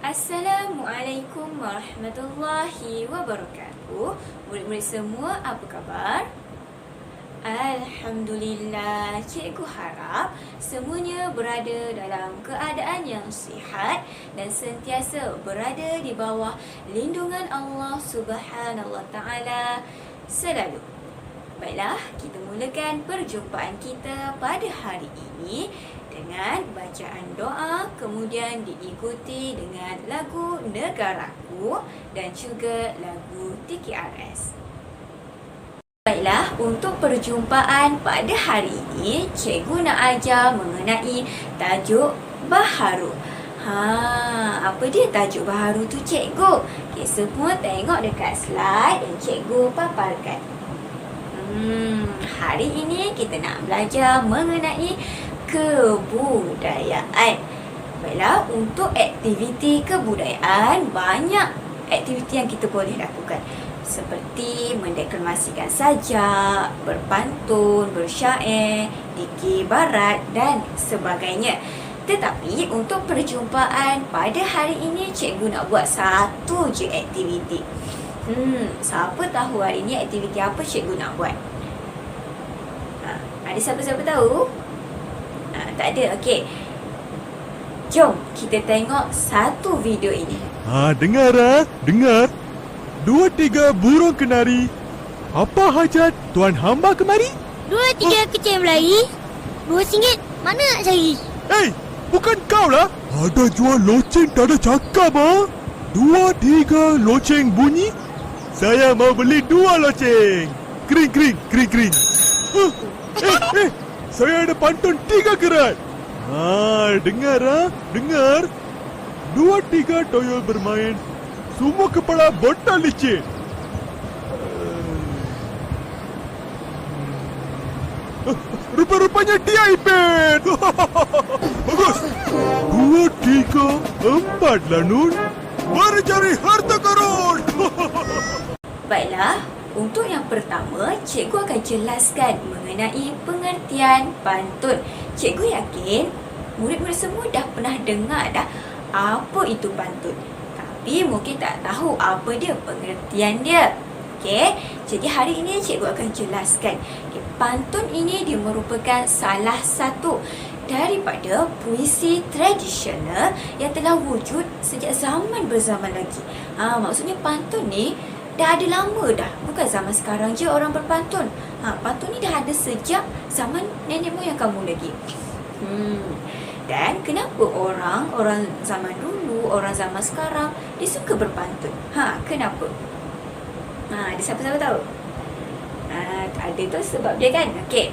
Assalamualaikum warahmatullahi wabarakatuh. Murid-murid semua, apa khabar? Alhamdulillah, cikgu harap semuanya berada dalam keadaan yang sihat dan sentiasa berada di bawah lindungan Allah Subhanahu Wa Taala selalu. Baiklah, kita mulakan perjumpaan kita pada hari ini dengan bacaan doa, kemudian diikuti dengan lagu Negaraku dan juga lagu TKRS. Baiklah, untuk perjumpaan pada hari ini, cikgu nak ajar mengenai tajuk baharu. Apa dia tajuk baharu tu cikgu? Okay, semua tengok dekat slide dan cikgu paparkan. Hari ini kita nak belajar mengenai kebudayaan. Baiklah, untuk aktiviti kebudayaan, banyak aktiviti yang kita boleh lakukan. Seperti mendeklamasikan sajak, berpantun, bersyair, dikir barat dan sebagainya. Tetapi untuk perjumpaan pada hari ini, cikgu nak buat satu je aktiviti. Siapa tahu hari ini aktiviti apa cikgu nak buat? Ada siapa-siapa tahu? Tak ada, okey. Jom kita tengok satu video ini. Dengar dengar. 2-3 burung kenari. Apa hajat tuan hamba kemari? 2-3 kecil berlari. RM2 mana nak cari? Bukan kau lah. Ada jual loceng tak ada cakap 2-3 loceng bunyi. Saya mau beli 2 loceng. Kering kering kering kering. Saya ada pantun 3 kerat. Dengar dengar. 2-3 toyol bermain. Semua kepala botak licin. Rupa-rupanya dia ipin. Bagus. 2-3-4 lah Nun. Mari cari harta karun. Baiklah, untuk yang pertama, cikgu akan jelaskan mengenai pengertian pantun. Cikgu yakin murid-murid semua dah pernah dengar dah apa itu pantun. Tapi mungkin tak tahu apa dia pengertian dia. Okey, jadi hari ini cikgu akan jelaskan. Pantun ini dia merupakan salah satu daripada puisi tradisional yang telah wujud sejak zaman berzaman lagi. Maksudnya pantun ni dah ada lama dah. Bukan zaman sekarang je orang berpantun. Pantun ni dah ada sejak zaman nenek moyang kamu lagi. Dan kenapa orang zaman dulu, orang zaman sekarang dia suka berpantun? Kenapa? Ada siapa-siapa tahu? Ada tu sebab dia kan. Okey.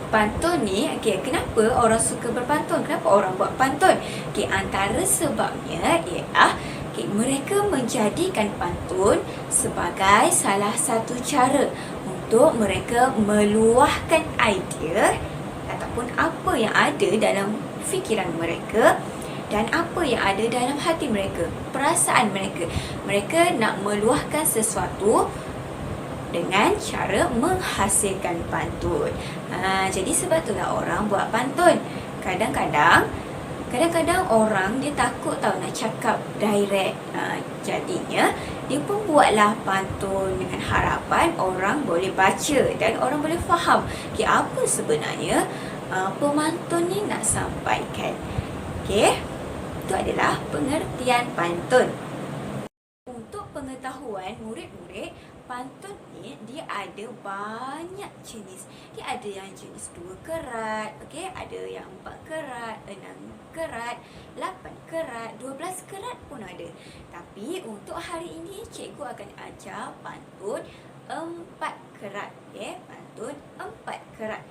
Pantun ni, kenapa orang suka berpantun? Kenapa orang buat pantun? Antara sebabnya ialah mereka menjadikan pantun sebagai salah satu cara untuk mereka meluahkan idea ataupun apa yang ada dalam fikiran mereka dan apa yang ada dalam hati mereka, perasaan mereka. Mereka nak meluahkan sesuatu dengan cara menghasilkan pantun. Jadi sebab itulah orang buat pantun. Kadang-kadang orang dia takut tahu nak cakap direct. Jadinya dia pun buatlah pantun dengan harapan orang boleh baca dan orang boleh faham apa sebenarnya pemantun ni nak sampaikan. Itu adalah pengertian pantun. Untuk pengetahuan murid-murid, pantun ni dia ada banyak jenis. Dia ada yang jenis 2 kerat, ada yang 4 kerat, 6 kerat, 8 kerat, 12 kerat pun ada. Tapi untuk hari ini cikgu akan ajar pantun 4 kerat. Pantun 4 kerat.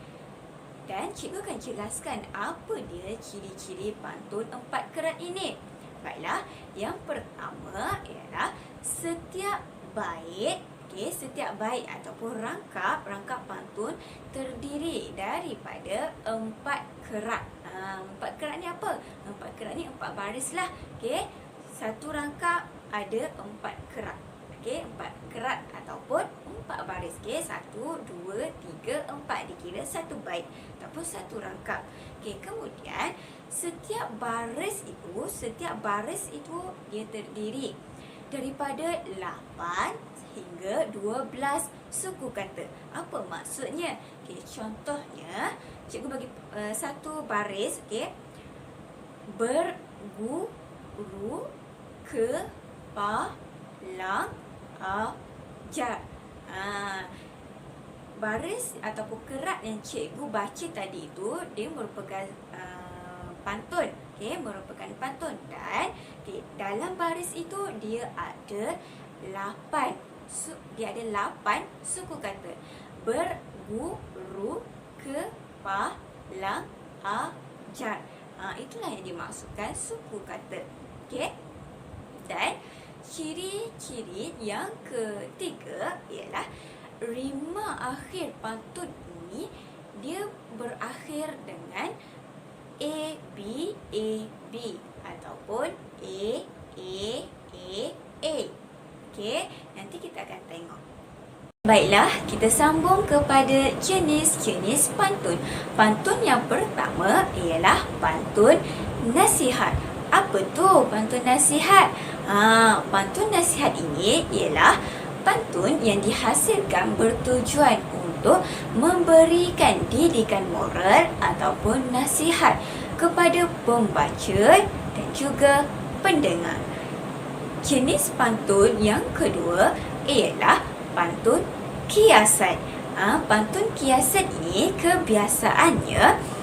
Dan cikgu akan jelaskan apa dia ciri-ciri pantun 4 kerat ini. Baiklah, yang pertama ialah setiap bait, setiap bait ataupun rangkap pantun terdiri daripada 4 kerat. 4 kerat ni apa? 4 kerat ni 4 baris lah. Satu rangkap ada 4 kerat. Okey, 4 kerat ataupun 4 baris. Okey, 1, 2, 3, 4 dikira satu bait ataupun satu rangkap. Okey, kemudian setiap baris itu dia terdiri daripada 8 hingga 12 suku kata. Apa maksudnya? Okey, contohnya cikgu bagi satu baris, okey. Berguru kepalang ajar. Baris ataupun kerat yang cikgu baca tadi itu dia merupakan pantun. Okey, merupakan pantun. Dan dalam baris itu dia ada 8 suku kata. Berguru kepalang ajar. Itulah yang dimaksudkan suku kata. Okey. Dan ciri-ciri yang ketiga ialah rima akhir pantun ini dia berakhir dengan A, B, ataupun A. Okey, nanti kita akan tengok. Baiklah, kita sambung kepada jenis-jenis pantun. Pantun yang pertama ialah pantun nasihat. Apa tu pantun nasihat? Pantun nasihat ini ialah pantun yang dihasilkan bertujuan untuk memberikan didikan moral ataupun nasihat kepada pembaca dan juga pendengar. Jenis pantun yang kedua ialah pantun kiasan. Pantun kiasan ini kebiasaannya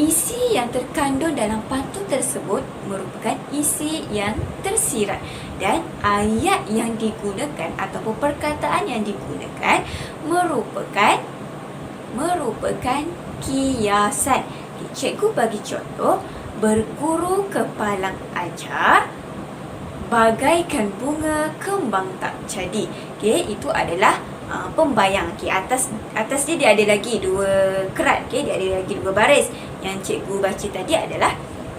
isi yang terkandung dalam pantun tersebut merupakan isi yang tersirat dan ayat yang digunakan ataupun perkataan yang digunakan merupakan kiasan. Cikgu bagi contoh, berguru kepalang ajar bagaikan bunga kembang tak jadi. Okey, itu adalah pembayang. Okey, atas dia ada lagi 2 kerat. Okey, dia ada lagi 2 baris. Yang cikgu baca tadi adalah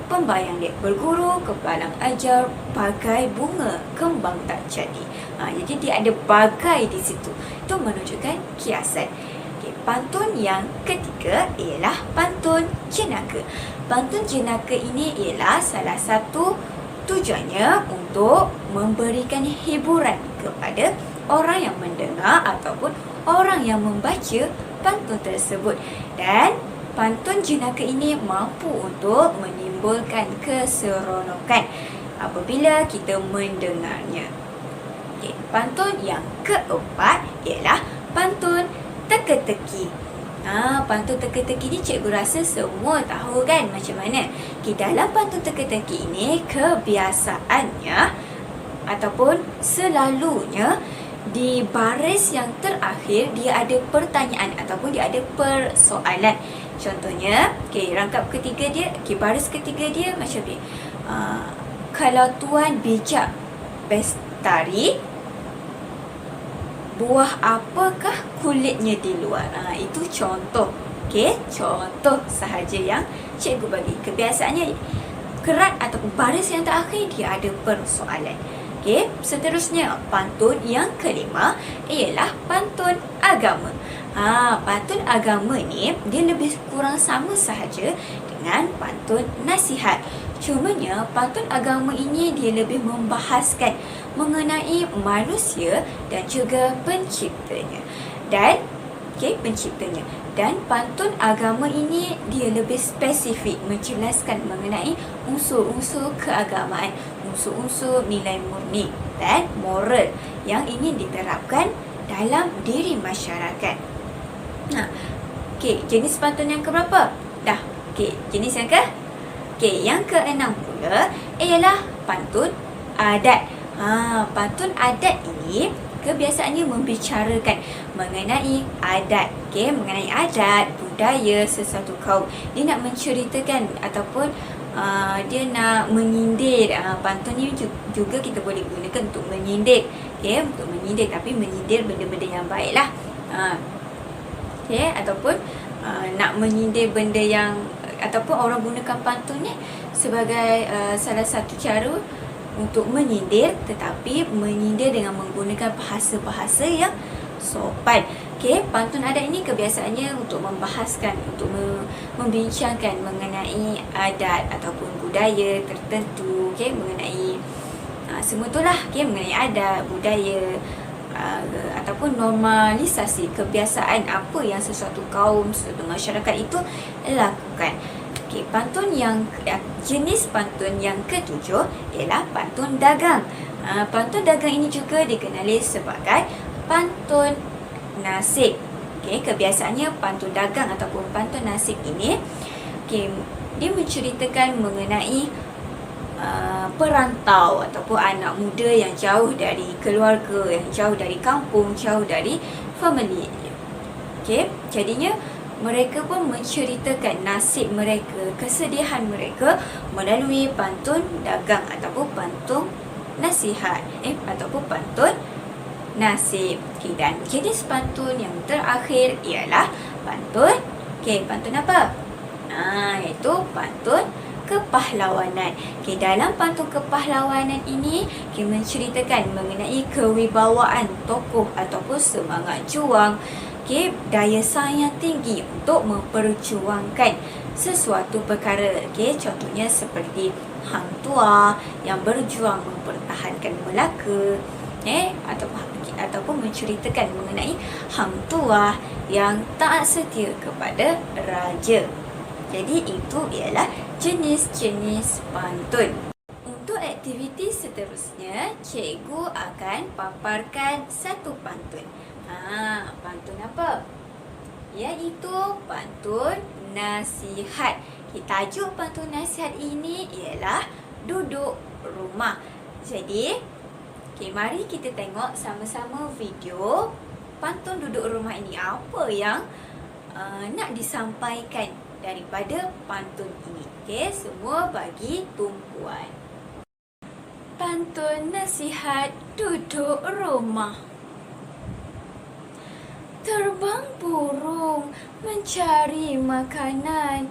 pembayang dia. Berguru kepalang ajar bagai bunga kembang tak jadi. Jadi dia ada bagai di situ. Itu menunjukkan kiasan. Okey, pantun yang ketiga ialah pantun jenaka. Pantun jenaka ini ialah salah satu tujuannya untuk memberikan hiburan kepada orang yang mendengar ataupun orang yang membaca pantun tersebut. Dan pantun jenaka ini mampu untuk menimbulkan keseronokan apabila kita mendengarnya. Okay, pantun yang keempat ialah pantun teka-teki. Pantun teka-teki ni cikgu rasa semua tahu kan macam mana. Okay, dalam pantun teka-teki ini kebiasaannya ataupun selalunya di baris yang terakhir dia ada pertanyaan ataupun dia ada persoalan. Contohnya, rangkap ketiga dia, baris ketiga dia macam ni. Kalau tuan bijak bestari, buah apakah kulitnya di luar? Itu contoh. Contoh sahaja yang cikgu bagi. Kebiasaannya kerat ataupun baris yang terakhir dia ada persoalan. Seterusnya pantun yang kelima ialah pantun agama. Pantun agama ni dia lebih kurang sama sahaja dengan pantun nasihat. Cumanya pantun agama ini dia lebih membahaskan mengenai manusia dan juga penciptanya. Dan pantun agama ini dia lebih spesifik menjelaskan mengenai unsur-unsur keagamaan, unsur-unsur nilai murni dan moral yang ingin diterapkan dalam diri masyarakat. Jenis pantun yang keberapa? Jenis yang yang keenam pula ialah pantun adat. Pantun adat ini kebiasaannya membicarakan mengenai adat, mengenai adat, budaya sesuatu kaum. Dia nak menceritakan ataupun dia nak menyindir. Pantun ni juga kita boleh gunakan untuk menyindir, untuk menyindir, tapi menyindir benda-benda yang baiklah. Ataupun nak menyindir benda yang ataupun orang gunakan pantun ni sebagai salah satu cara untuk menyindir, tetapi menyindir dengan menggunakan bahasa-bahasa yang sopan. Okey, pantun adat ini kebiasaannya untuk membahaskan, untuk membincangkan mengenai adat ataupun budaya tertentu, okey, mengenai semua itulah, okey, mengenai adat, budaya, ataupun normalisasi kebiasaan apa yang sesuatu kaum, sesuatu masyarakat itu lakukan. Okey, pantun yang jenis pantun yang ketujuh ialah pantun dagang. Pantun dagang ini juga dikenali sebagai pantun nasib. Okey, kebiasaannya pantun dagang ataupun pantun nasib ini, okey, dia menceritakan mengenai perantau ataupun anak muda yang jauh dari keluarga, yang jauh dari kampung, jauh dari family. Okey, jadinya mereka pun menceritakan nasib mereka, kesedihan mereka melalui pantun dagang ataupun pantun nasihat, ataupun pantun nasib. Okay, dan jenis pantun yang terakhir ialah pantun, pantun apa? Iaitu pantun kepahlawanan. Dalam pantun kepahlawanan ini, menceritakan mengenai kewibawaan tokoh ataupun semangat juang, daya saing yang tinggi untuk memperjuangkan sesuatu perkara. Contohnya seperti Hang Tuah yang berjuang mempertahankan Melaka, ataupun menceritakan mengenai Hang Tuah yang taat setia kepada raja. Jadi itu ialah jenis-jenis pantun. Untuk aktiviti seterusnya, cikgu akan paparkan satu pantun. Pantun apa? Iaitu pantun nasihat. Tajuk pantun nasihat ini ialah duduk rumah. Jadi, mari kita tengok sama-sama video pantun duduk rumah ini. Apa yang nak disampaikan daripada pantun ini? Semua bagi tumpuan. Pantun nasihat duduk rumah. Terbang burung mencari makanan,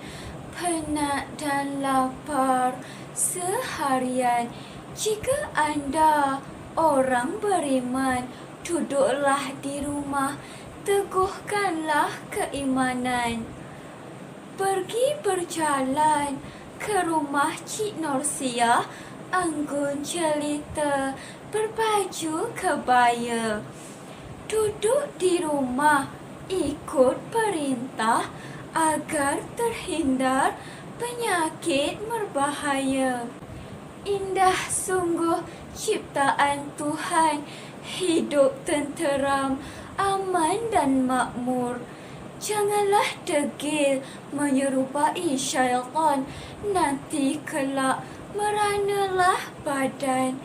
penat dan lapar seharian. Jika anda orang beriman, duduklah di rumah, teguhkanlah keimanan. Pergi berjalan ke rumah Cik Norsia, anggun jelita, berbaju kebaya. Duduk di rumah, ikut perintah agar terhindar penyakit berbahaya. Indah sungguh ciptaan Tuhan, hidup tenteram, aman dan makmur. Janganlah degil menyerupai syaitan, nanti kelak meranalah badan.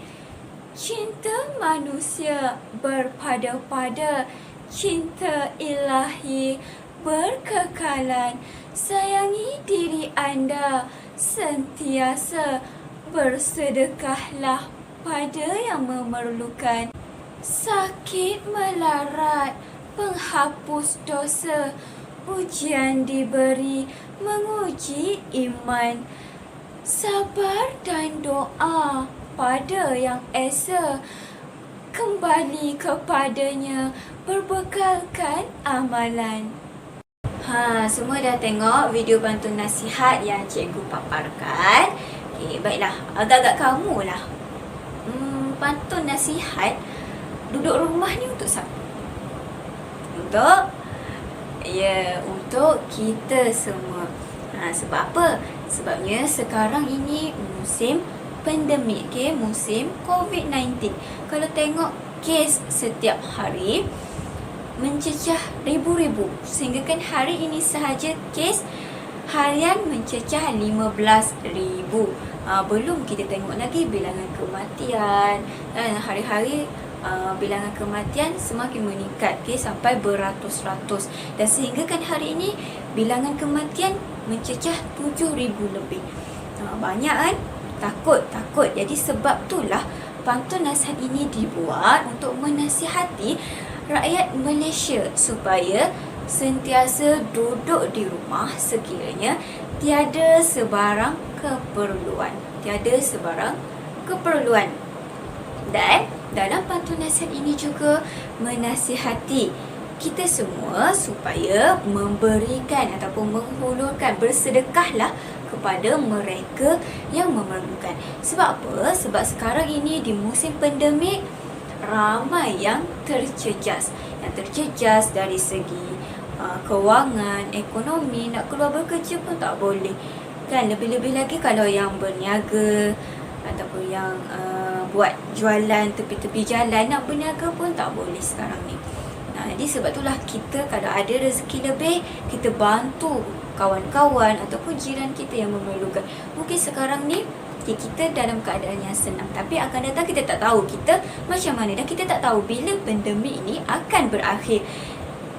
Cinta manusia berpada-pada, cinta ilahi berkekalan. Sayangi diri anda, sentiasa bersedekahlah pada yang memerlukan. Sakit melarat, penghapus dosa, ujian diberi menguji iman. Sabar dan doa pada yang esa, kembali kepadanya berbekalkan amalan. Semua dah tengok video pantun nasihat yang cikgu paparkan. Baiklah, agak-agak kamu lah. Pantun nasihat duduk rumah ni untuk siapa? Untuk kita semua. Sebab apa? Sebabnya sekarang ini musim pandemik, musim COVID-19. Kalau tengok kes setiap hari mencecah ribu-ribu, sehingga kan hari ini sahaja kes harian mencecah 15,000. Belum kita tengok lagi bilangan kematian. Hari-hari bilangan kematian semakin meningkat, sampai beratus-ratus. Dan sehingga kan hari ini bilangan kematian mencecah 7,000 lebih. Banyak kan? Takut. Jadi sebab itulah pantun nasihat ini dibuat untuk menasihati rakyat Malaysia supaya sentiasa duduk di rumah sekiranya tiada sebarang keperluan, tiada sebarang keperluan. Dan dalam pantun nasihat ini juga menasihati kita semua supaya memberikan ataupun menghulurkan, bersedekahlah kepada mereka yang memerlukan. Sebab apa? Sebab sekarang ini di musim pandemik, ramai yang terjejas. Yang terjejas dari segi kewangan, ekonomi, nak keluar bekerja pun tak boleh. Kan, lebih-lebih lagi kalau yang berniaga ataupun yang buat jualan tepi-tepi jalan, nak berniaga pun tak boleh sekarang ni. Jadi sebab itulah kita kalau ada rezeki lebih, kita bantu kawan-kawan ataupun jiran kita yang memerlukan. Mungkin sekarang ni kita dalam keadaan yang senang, tapi akan datang kita tak tahu kita macam mana, dan kita tak tahu bila pandemik ini akan berakhir.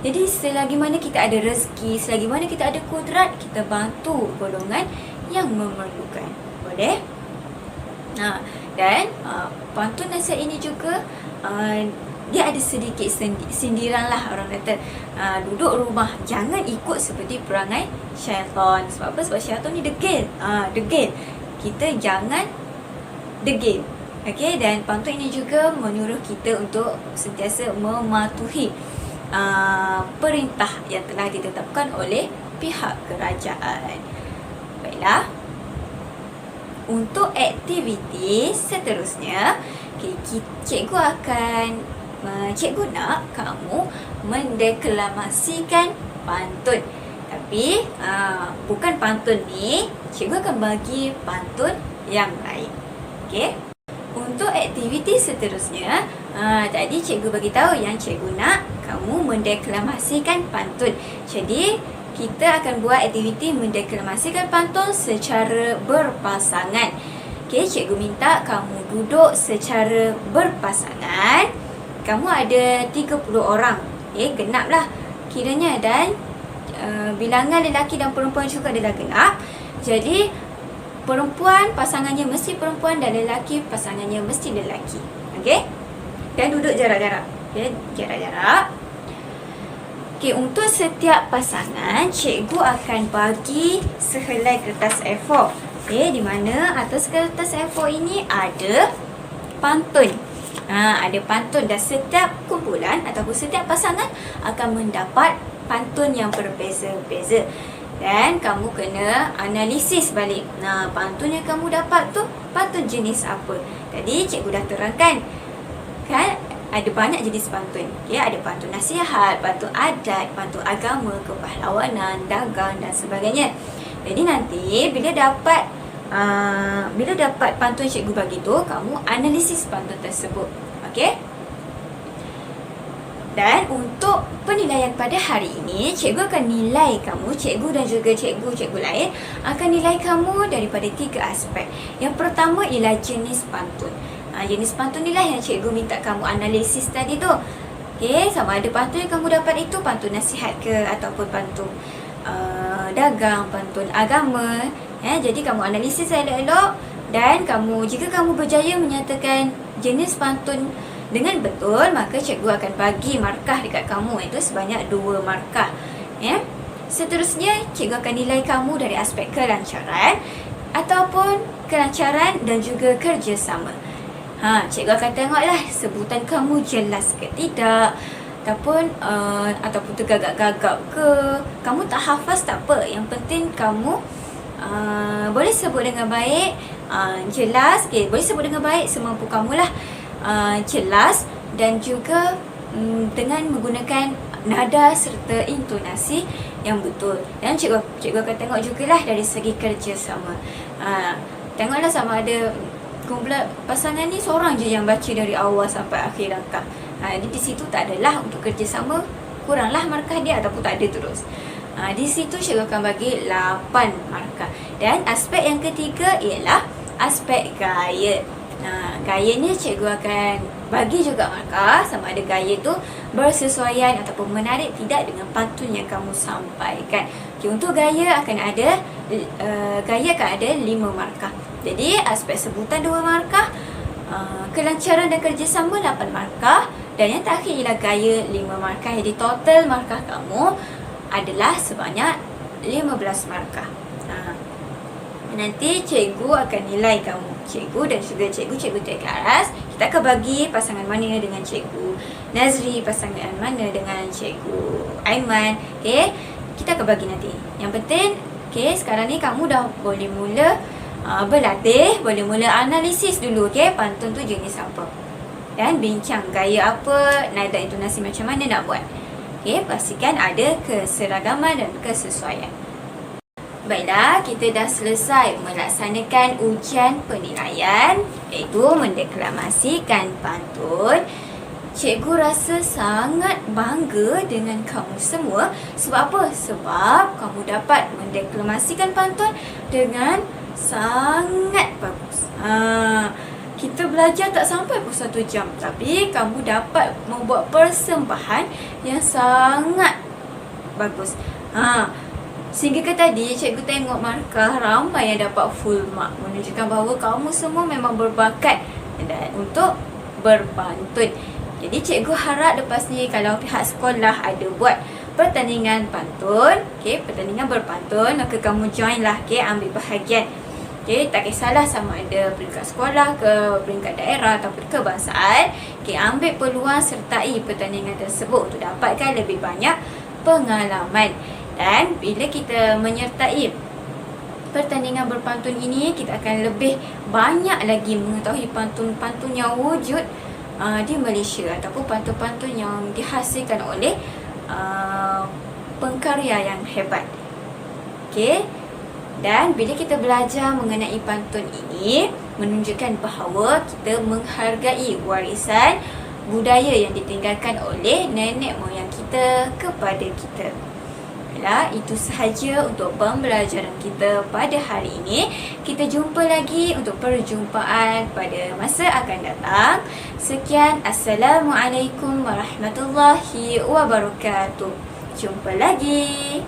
Jadi selagi mana kita ada rezeki, selagi mana kita ada kudrat, kita bantu golongan yang memerlukan. Boleh? Dan pantun nasihat ini juga dia ada sedikit sindiran lah, orang kata duduk rumah jangan ikut seperti perangai syaitan. Sebab apa? Sebab syaitan ni degil. Degil. Kita jangan degil. Okey, dan pantun ini juga menyuruh kita untuk sentiasa mematuhi perintah yang telah ditetapkan oleh pihak kerajaan. Baiklah. Untuk aktiviti seterusnya, cikgu nak kamu mendeklamasikan pantun. Tapi bukan pantun ni, cikgu akan bagi pantun yang lain. Okey? Untuk aktiviti seterusnya, tadi cikgu bagi tahu yang cikgu nak kamu mendeklamasikan pantun. Jadi kita akan buat aktiviti mendeklamasikan pantun secara berpasangan. Okey, cikgu minta kamu duduk secara berpasangan. Kamu ada 30 orang. Genaplah kiranya, dan bilangan lelaki dan perempuan juga adalah genap. Jadi perempuan pasangannya mesti perempuan dan lelaki pasangannya mesti lelaki. Okey? Dan duduk jarak-jarak. Okey, jarak-jarak. Okey, untuk setiap pasangan, cikgu akan bagi sehelai kertas A4. Okey, di mana atas kertas A4 ini ada pantun. Ada pantun, dan setiap kumpulan ataupun setiap pasangan akan mendapat pantun yang berbeza-beza. Dan kamu kena analisis balik. Pantun yang kamu dapat tu pantun jenis apa? Tadi cikgu dah terangkan. Kan? Ada banyak jenis pantun. Okay? Ada pantun nasihat, pantun adat, pantun agama, kepahlawanan, dagang dan sebagainya. Jadi nanti bila dapat pantun cikgu bagi tu, kamu analisis pantun tersebut. Okey? Dan untuk penilaian pada hari ini, cikgu akan nilai kamu, cikgu dan juga cikgu-cikgu lain akan nilai kamu daripada 3 aspek. Yang pertama ialah jenis pantun. Jenis pantun inilah yang cikgu minta kamu analisis tadi tu. Okey, sama ada pantun yang kamu dapat itu pantun nasihat ke ataupun pantun dagang, pantun agama. Jadi kamu analisis elok-elok, dan jika kamu berjaya menyatakan jenis pantun dengan betul, maka cikgu akan bagi markah dekat kamu, iaitu sebanyak 2 markah. Seterusnya, cikgu akan nilai kamu dari aspek kelancaran ataupun kelancaran dan juga kerjasama. Cikgu akan tengoklah sebutan kamu jelas ke tidak, ataupun tergagap-gagap ke. Kamu tak hafaz tak apa, yang penting kamu boleh sebut dengan baik, jelas. Boleh sebut dengan baik semampu kamulah, jelas, dan juga dengan menggunakan nada serta intonasi yang betul. Dan cikgu akan tengok jugalah dari segi kerjasama. Tengoklah sama ada kumpulan pasangan ni seorang je yang baca dari awal sampai akhir rangkap. Jadi di situ tak adalah untuk kerjasama, kuranglah markah dia ataupun tak ada terus. Di situ cikgu akan bagi 8 markah. Dan aspek yang ketiga ialah aspek gaya. Gaya ni cikgu akan bagi juga markah, sama ada gaya tu bersesuaian ataupun menarik tidak dengan pantun yang kamu sampaikan. Untuk gaya akan ada 5 markah. Jadi aspek sebutan 2 markah, kelancaran dan kerjasama 8 markah, dan yang terakhir ialah gaya 5 markah. Jadi total markah kamu adalah sebanyak 15 markah. 15 nanti cikgu akan nilai kamu. Cikgu dan juga cikgu-cikgu tingkat kelas, kita akan bagi pasangan mana dengan cikgu Nazri, pasangan mana dengan cikgu Aiman. Okay, kita akan bagi nanti. Yang penting, okay, sekarang ni kamu dah boleh mula berlatih, boleh mula analisis dulu. Okay, pantun tu jenis apa, dan bincang gaya apa, nada intonasi macam mana nak buat. Okay, pastikan ada keseragaman dan kesesuaian. Baiklah, kita dah selesai melaksanakan ujian penilaian, iaitu mendeklamasikan pantun. Cikgu rasa sangat bangga dengan kamu semua. Sebab apa? Sebab kamu dapat mendeklamasikan pantun dengan sangat bagus. Kita belajar tak sampai pun 1 jam, tapi kamu dapat membuat persembahan yang sangat bagus. Sehingga ke tadi cikgu tengok markah ramai yang dapat full mark, menunjukkan bahawa kamu semua memang berbakat dan untuk berpantun. Jadi cikgu harap lepas ni kalau pihak sekolah ada buat pertandingan pantun, okay, pertandingan berpantun, maka kamu join lah, okay, ambil bahagian. Okay, tak kisahlah sama ada peringkat sekolah ke peringkat daerah ataupun kebangsaan, okay, ambil peluang sertai pertandingan tersebut untuk dapatkan lebih banyak pengalaman. Dan bila kita menyertai pertandingan berpantun ini, kita akan lebih banyak lagi mengetahui pantun-pantun yang wujud di Malaysia ataupun pantun-pantun yang dihasilkan oleh pengkarya yang hebat. Okey. Dan bila kita belajar mengenai pantun ini, menunjukkan bahawa kita menghargai warisan budaya yang ditinggalkan oleh nenek moyang kita kepada kita. Itu sahaja untuk pembelajaran kita pada hari ini. Kita jumpa lagi untuk perjumpaan pada masa akan datang. Sekian, Assalamualaikum warahmatullahi wabarakatuh. Jumpa lagi.